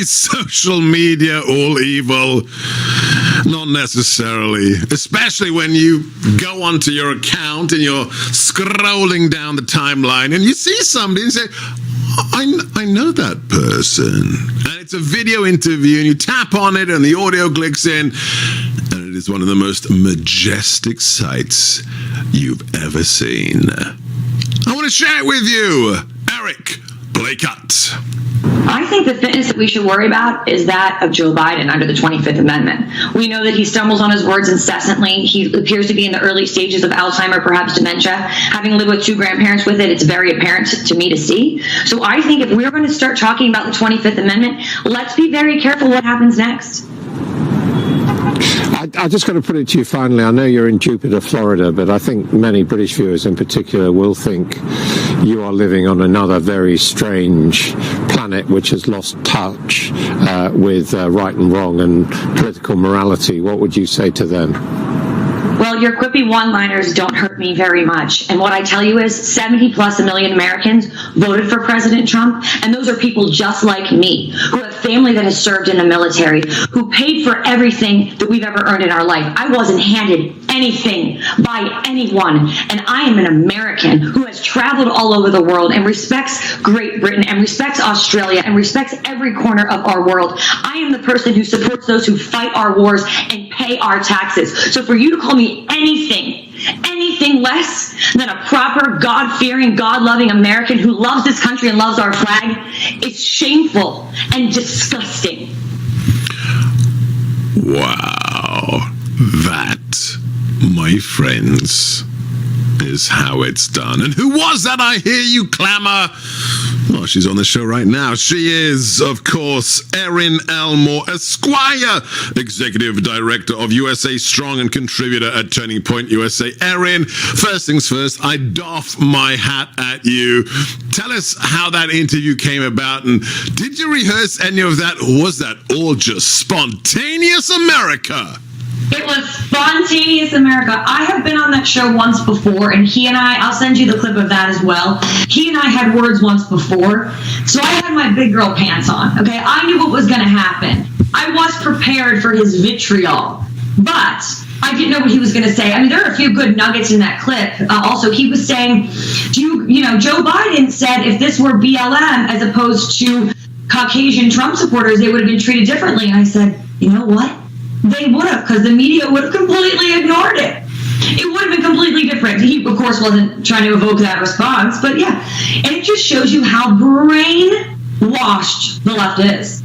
Is social media all evil? Not necessarily, especially when you go onto your account and you're scrolling down the timeline and you see somebody and say, I know that person. And it's a video interview and you tap on it and the audio clicks in and it is one of the most majestic sights you've ever seen. I want to share it with you. Eric, play cut. I think the fitness that we should worry about is that of Joe Biden under the 25th Amendment. We know that he stumbles on his words incessantly. He appears to be in the early stages of Alzheimer, perhaps dementia. Having lived with two grandparents with it, it's very apparent to me to see. So I think if we're going to start talking about the 25th Amendment, let's be very careful what happens next. I just got to put it to you finally. I know you're in Jupiter, Florida, but I think many British viewers in particular will think you are living on another very strange planet which has lost touch with right and wrong and political morality. What would you say to them? Well, your quippy one-liners don't hurt me very much. And what I tell you is 70 plus a million Americans voted for President Trump. And those are people just like me, who have family that has served in the military, who paid for everything that we've ever earned in our life. I wasn't handed anything by anyone. And I am an American who has traveled all over the world and respects Great Britain and respects Australia and respects every corner of our world. I am the person who supports those who fight our wars and pay our taxes. So for you to call me anything less than a proper, God-fearing, God-loving American who loves this country and loves our flag, it's shameful and disgusting. Wow. That, my friends, is how it's done. And who was that? I hear you clamor. Well, she's on the show right now. She is, of course, Erin Elmore, Esquire, Executive Director of USA Strong and contributor at Turning Point USA. Erin, first things first, I doff my hat at you. Tell us how that interview came about, and did you rehearse any of that, or was that all just spontaneous America? It was spontaneous America. I have been on that show once before, and he and I'll send you the clip of that as well. He and I had words once before, so I had my big girl pants on, okay? I knew what was going to happen. I was prepared for his vitriol, but I didn't know what he was going to say. I mean, there are a few good nuggets in that clip. Also, he was saying, Joe Biden said if this were BLM as opposed to Caucasian Trump supporters, they would have been treated differently. And I said, you know what? They would have, because the media would have completely ignored it. It would have been completely different. He, of course, wasn't trying to evoke that response, but yeah. And it just shows you how brainwashed the left is.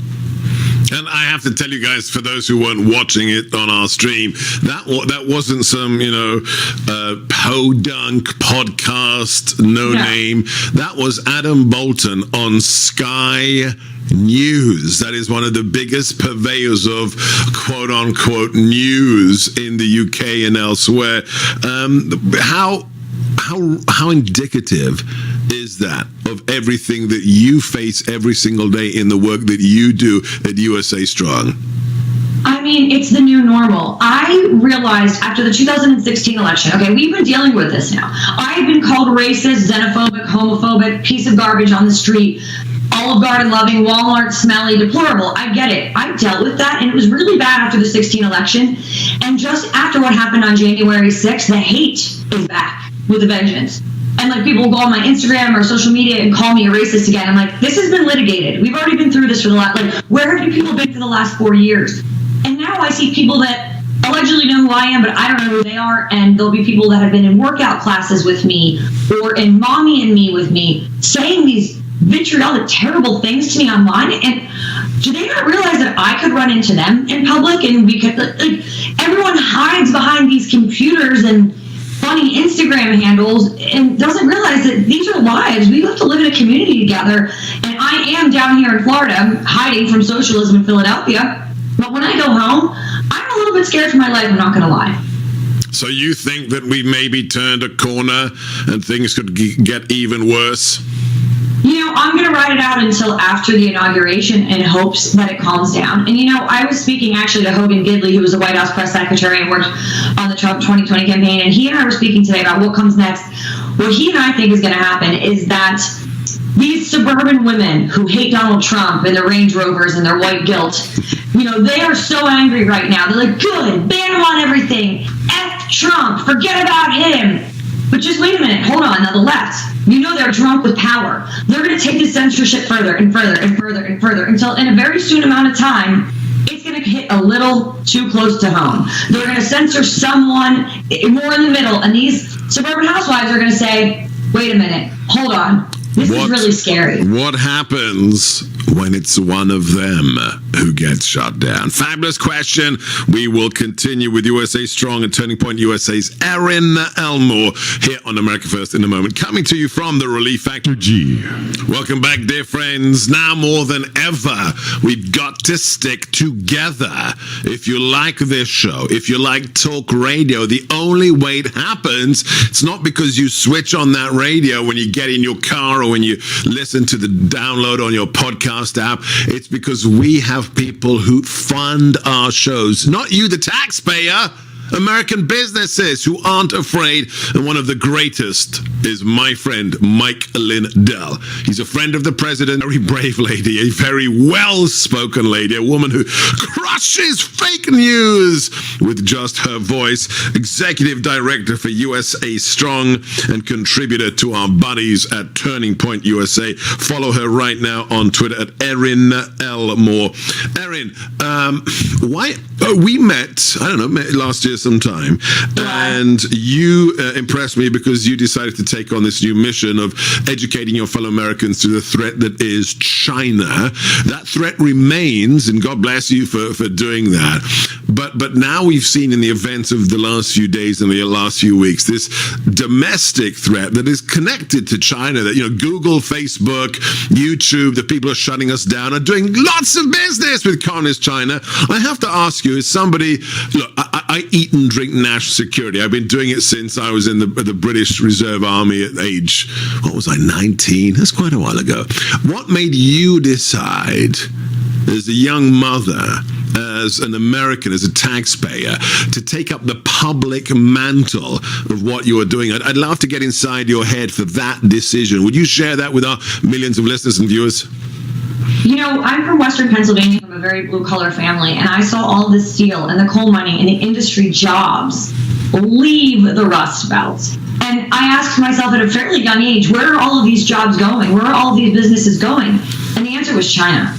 And I have to tell you guys, for those who weren't watching it on our stream, that wasn't some, podunk podcast, no name. That was Adam Bolton on Sky News. That is one of the biggest purveyors of quote unquote news in the UK and elsewhere. How indicative is that of everything that you face every single day in the work that you do at USA Strong? I mean, it's the new normal. I realized after the 2016 election, okay, we've been dealing with this now. I've been called racist, xenophobic, homophobic, piece of garbage on the street, Olive Garden loving, Walmart smelly, deplorable. I get it. I dealt with that, and it was really bad after the 16 election. And just after what happened on January 6th, the hate is back with a vengeance. And like people will go on my Instagram or social media and call me a racist again. I'm like, this has been litigated. We've already been through this for the last, where have you people been for the last 4 years? And now I see people that allegedly know who I am, but I don't know who they are. And there'll be people that have been in workout classes with me or in Mommy and Me with me saying these vitriolic, terrible things to me online. And do they not realize that I could run into them in public? And we could, everyone hides behind these computers and funny Instagram handles and doesn't realize that these are lives. We have to live in a community together. And I am down here in Florida, I'm hiding from socialism in Philadelphia. But when I go home, I'm a little bit scared for my life, I'm not going to lie. So you think that we maybe turned a corner and things could get even worse? I'm going to ride it out until after the inauguration in hopes that it calms down. And, I was speaking actually to Hogan Gidley, who was the White House press secretary and worked on the Trump 2020 campaign. And he and I were speaking today about what comes next. What he and I think is going to happen is that These suburban women who hate Donald Trump and their Range Rovers and their white guilt, they are so angry right now. They're like, good, ban him on everything. F Trump, forget about him. But just wait a minute, hold on. Now the left, they're drunk with power. They're going to take this censorship further and further and further and further until in a very soon amount of time, it's going to hit a little too close to home. They're going to censor someone more in the middle, and these suburban housewives are going to say, wait a minute, hold on. This is really scary. What happens when it's one of them who gets shut down? Fabulous question. We will continue with USA Strong and Turning Point USA's Erin Elmore here on America First in a moment. Coming to you from the Relief Factor G. Welcome back, dear friends. Now more than ever, we've got to stick together. If you like this show, if you like talk radio, the only way it happens, it's not because you switch on that radio when you get in your car or when you listen to the download on your podcast app. It's because we have people who fund our shows. Not you, the taxpayer. American businesses who aren't afraid. And one of the greatest is my friend, Mike Lindell. He's a friend of the president, a very brave lady, a very well-spoken lady, a woman who crushes fake news with just her voice. Executive director for USA Strong and contributor to our buddies at Turning Point USA. Follow her right now on Twitter at Erin Elmore. Erin, why? We met, I don't know, last year sometime, and you impressed me because you decided to take on this new mission of educating your fellow Americans to the threat that is China. That threat remains, and God bless you for doing that. But now we've seen in the events of the last few days and the last few weeks this domestic threat that is connected to China, that Google, Facebook, YouTube, the people are shutting us down, are doing lots of business with communist China. I have to ask you, as somebody, look, I eat and drink national security. I've been doing it since I was in the British Reserve Army at age, 19? That's quite a while ago. What made you decide, as a young mother, as an American, as a taxpayer, to take up the public mantle of what you are doing? I'd love to get inside your head for that decision. Would you share that with our millions of listeners and viewers? I'm from Western Pennsylvania, from a very blue-collar family, and I saw all the steel and the coal mining and the industry jobs leave the Rust Belt. And I asked myself at a fairly young age, where are all of these jobs going? Where are all of these businesses going? And the answer was China.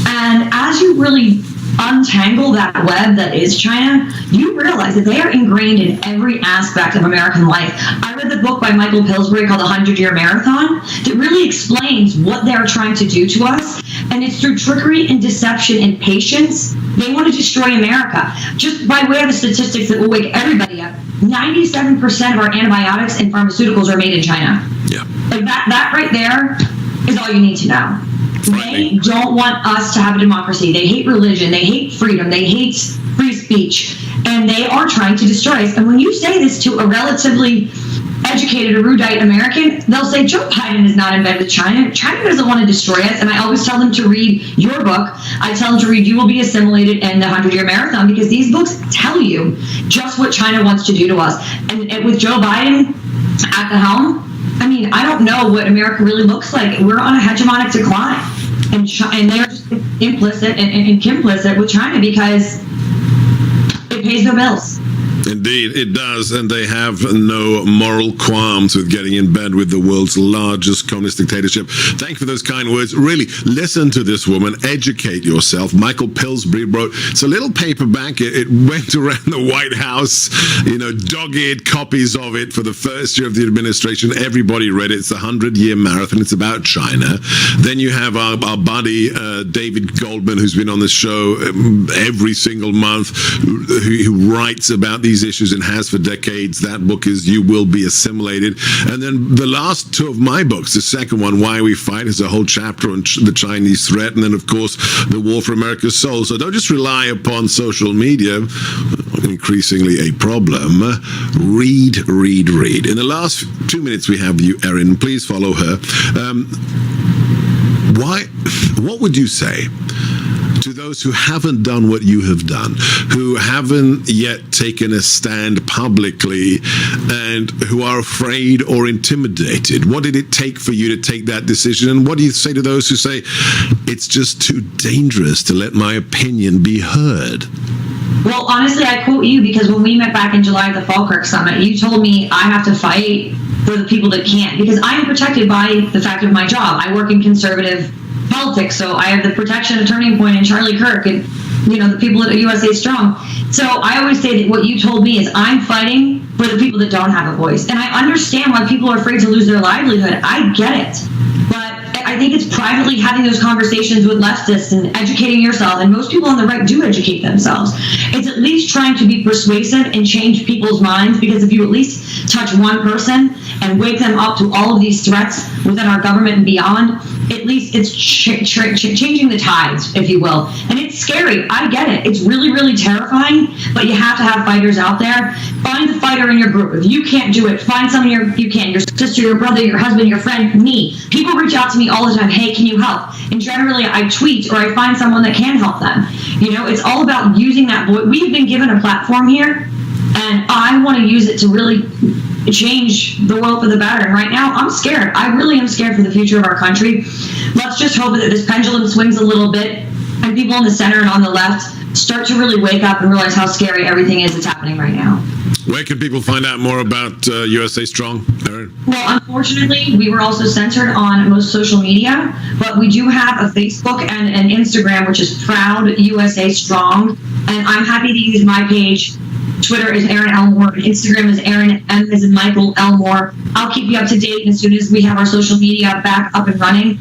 And as you really untangle that web that is China, you realize that they are ingrained in every aspect of American life. I read the book by Michael Pillsbury called The 100-Year Marathon that really explains what they're trying to do to us. And it's through trickery and deception and patience. They want to destroy America. Just by way of the statistics that will wake everybody up, 97% of our antibiotics and pharmaceuticals are made in China. Yeah. Like that right there is all you need to know. They don't want us to have a democracy. They hate religion. They hate freedom. They hate free speech. And they are trying to destroy us. And when you say this to a relatively educated, erudite American, they'll say, Joe Biden is not in bed with China. China doesn't want to destroy us. And I always tell them to read your book. I tell them to read You Will Be Assimilated and The 100-Year Marathon, because these books tell you just what China wants to do to us. And with Joe Biden at the helm, I don't know what America really looks like. We're on a hegemonic decline. And they're just implicit and complicit with China because it pays their bills. Indeed, it does, and they have no moral qualms with getting in bed with the world's largest communist dictatorship. Thank you for those kind words. Really, listen to this woman. Educate yourself. Michael Pillsbury wrote, it's a little paperback. It went around the White House, dog-eared copies of it for the first year of the administration. Everybody read it. It's a 100-year marathon. It's about China. Then you have our buddy, David Goldman, who's been on the show every single month, who writes about these issues and has for decades. That book is You Will Be Assimilated. And then the last two of my books, the second one, Why We Fight, is a whole chapter on the Chinese threat, and then of course The War for America's Soul. So don't just rely upon social media, increasingly a problem. Read. In the last 2 minutes we have you, Erin, please follow her. What would you say to those who haven't done what you have done, who haven't yet taken a stand publicly, and who are afraid or intimidated? What did it take for you to take that decision? And what do you say to those who say, it's just too dangerous to let my opinion be heard? Well, honestly, I quote you because when we met back in July at the Falkirk Summit, you told me I have to fight for the people that can't, because I am protected by the fact of my job. I work in conservative politics, so I have the protection of Turning Point and Charlie Kirk and, you know, the people at USA Strong. So I always say that what you told me is I'm fighting for the people that don't have a voice. And I understand why people are afraid to lose their livelihood. I get it. But I think it's privately having those conversations with leftists and educating yourself, and most people on the right do educate themselves. It's at least trying to be persuasive and change people's minds, because if you at least touch one person and wake them up to all of these threats within our government and beyond, at least it's changing the tides, if you will. And it's scary. I get it. It's really, really terrifying, but you have to have fighters out there. Find the fighter in your group. If you can't do it, find someone you can. Your sister, your brother, your husband, your friend, me. People reach out to me all the time. Hey, can you help? And generally I tweet or I find someone that can help them. You know, it's all about using that voice. We've been given a platform here, and I want to use it to really change the world for the better. And right now, I'm scared. I really am scared for the future of our country. Let's just hope that this pendulum swings a little bit, and people in the center and on the left start to really wake up and realize how scary everything is that's happening right now. Where can people find out more about USA Strong, Erin? Well, unfortunately, we were also censored on most social media, but we do have a Facebook and an Instagram, which is Proud USA Strong. And I'm happy to use my page. Twitter is Erin Elmore, and Instagram is Erin M as in Michael Elmore. I'll keep you up to date, and as soon as we have our social media back up and running,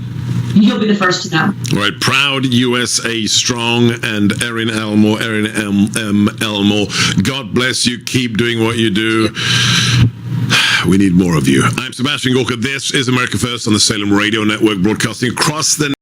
you'll be the first to know. All right, Proud USA Strong and Erin Elmore, Erin M. Elmore. God bless you. Keep doing what you do. We need more of you. I'm Sebastian Gorka. This is America First on the Salem Radio Network, broadcasting across the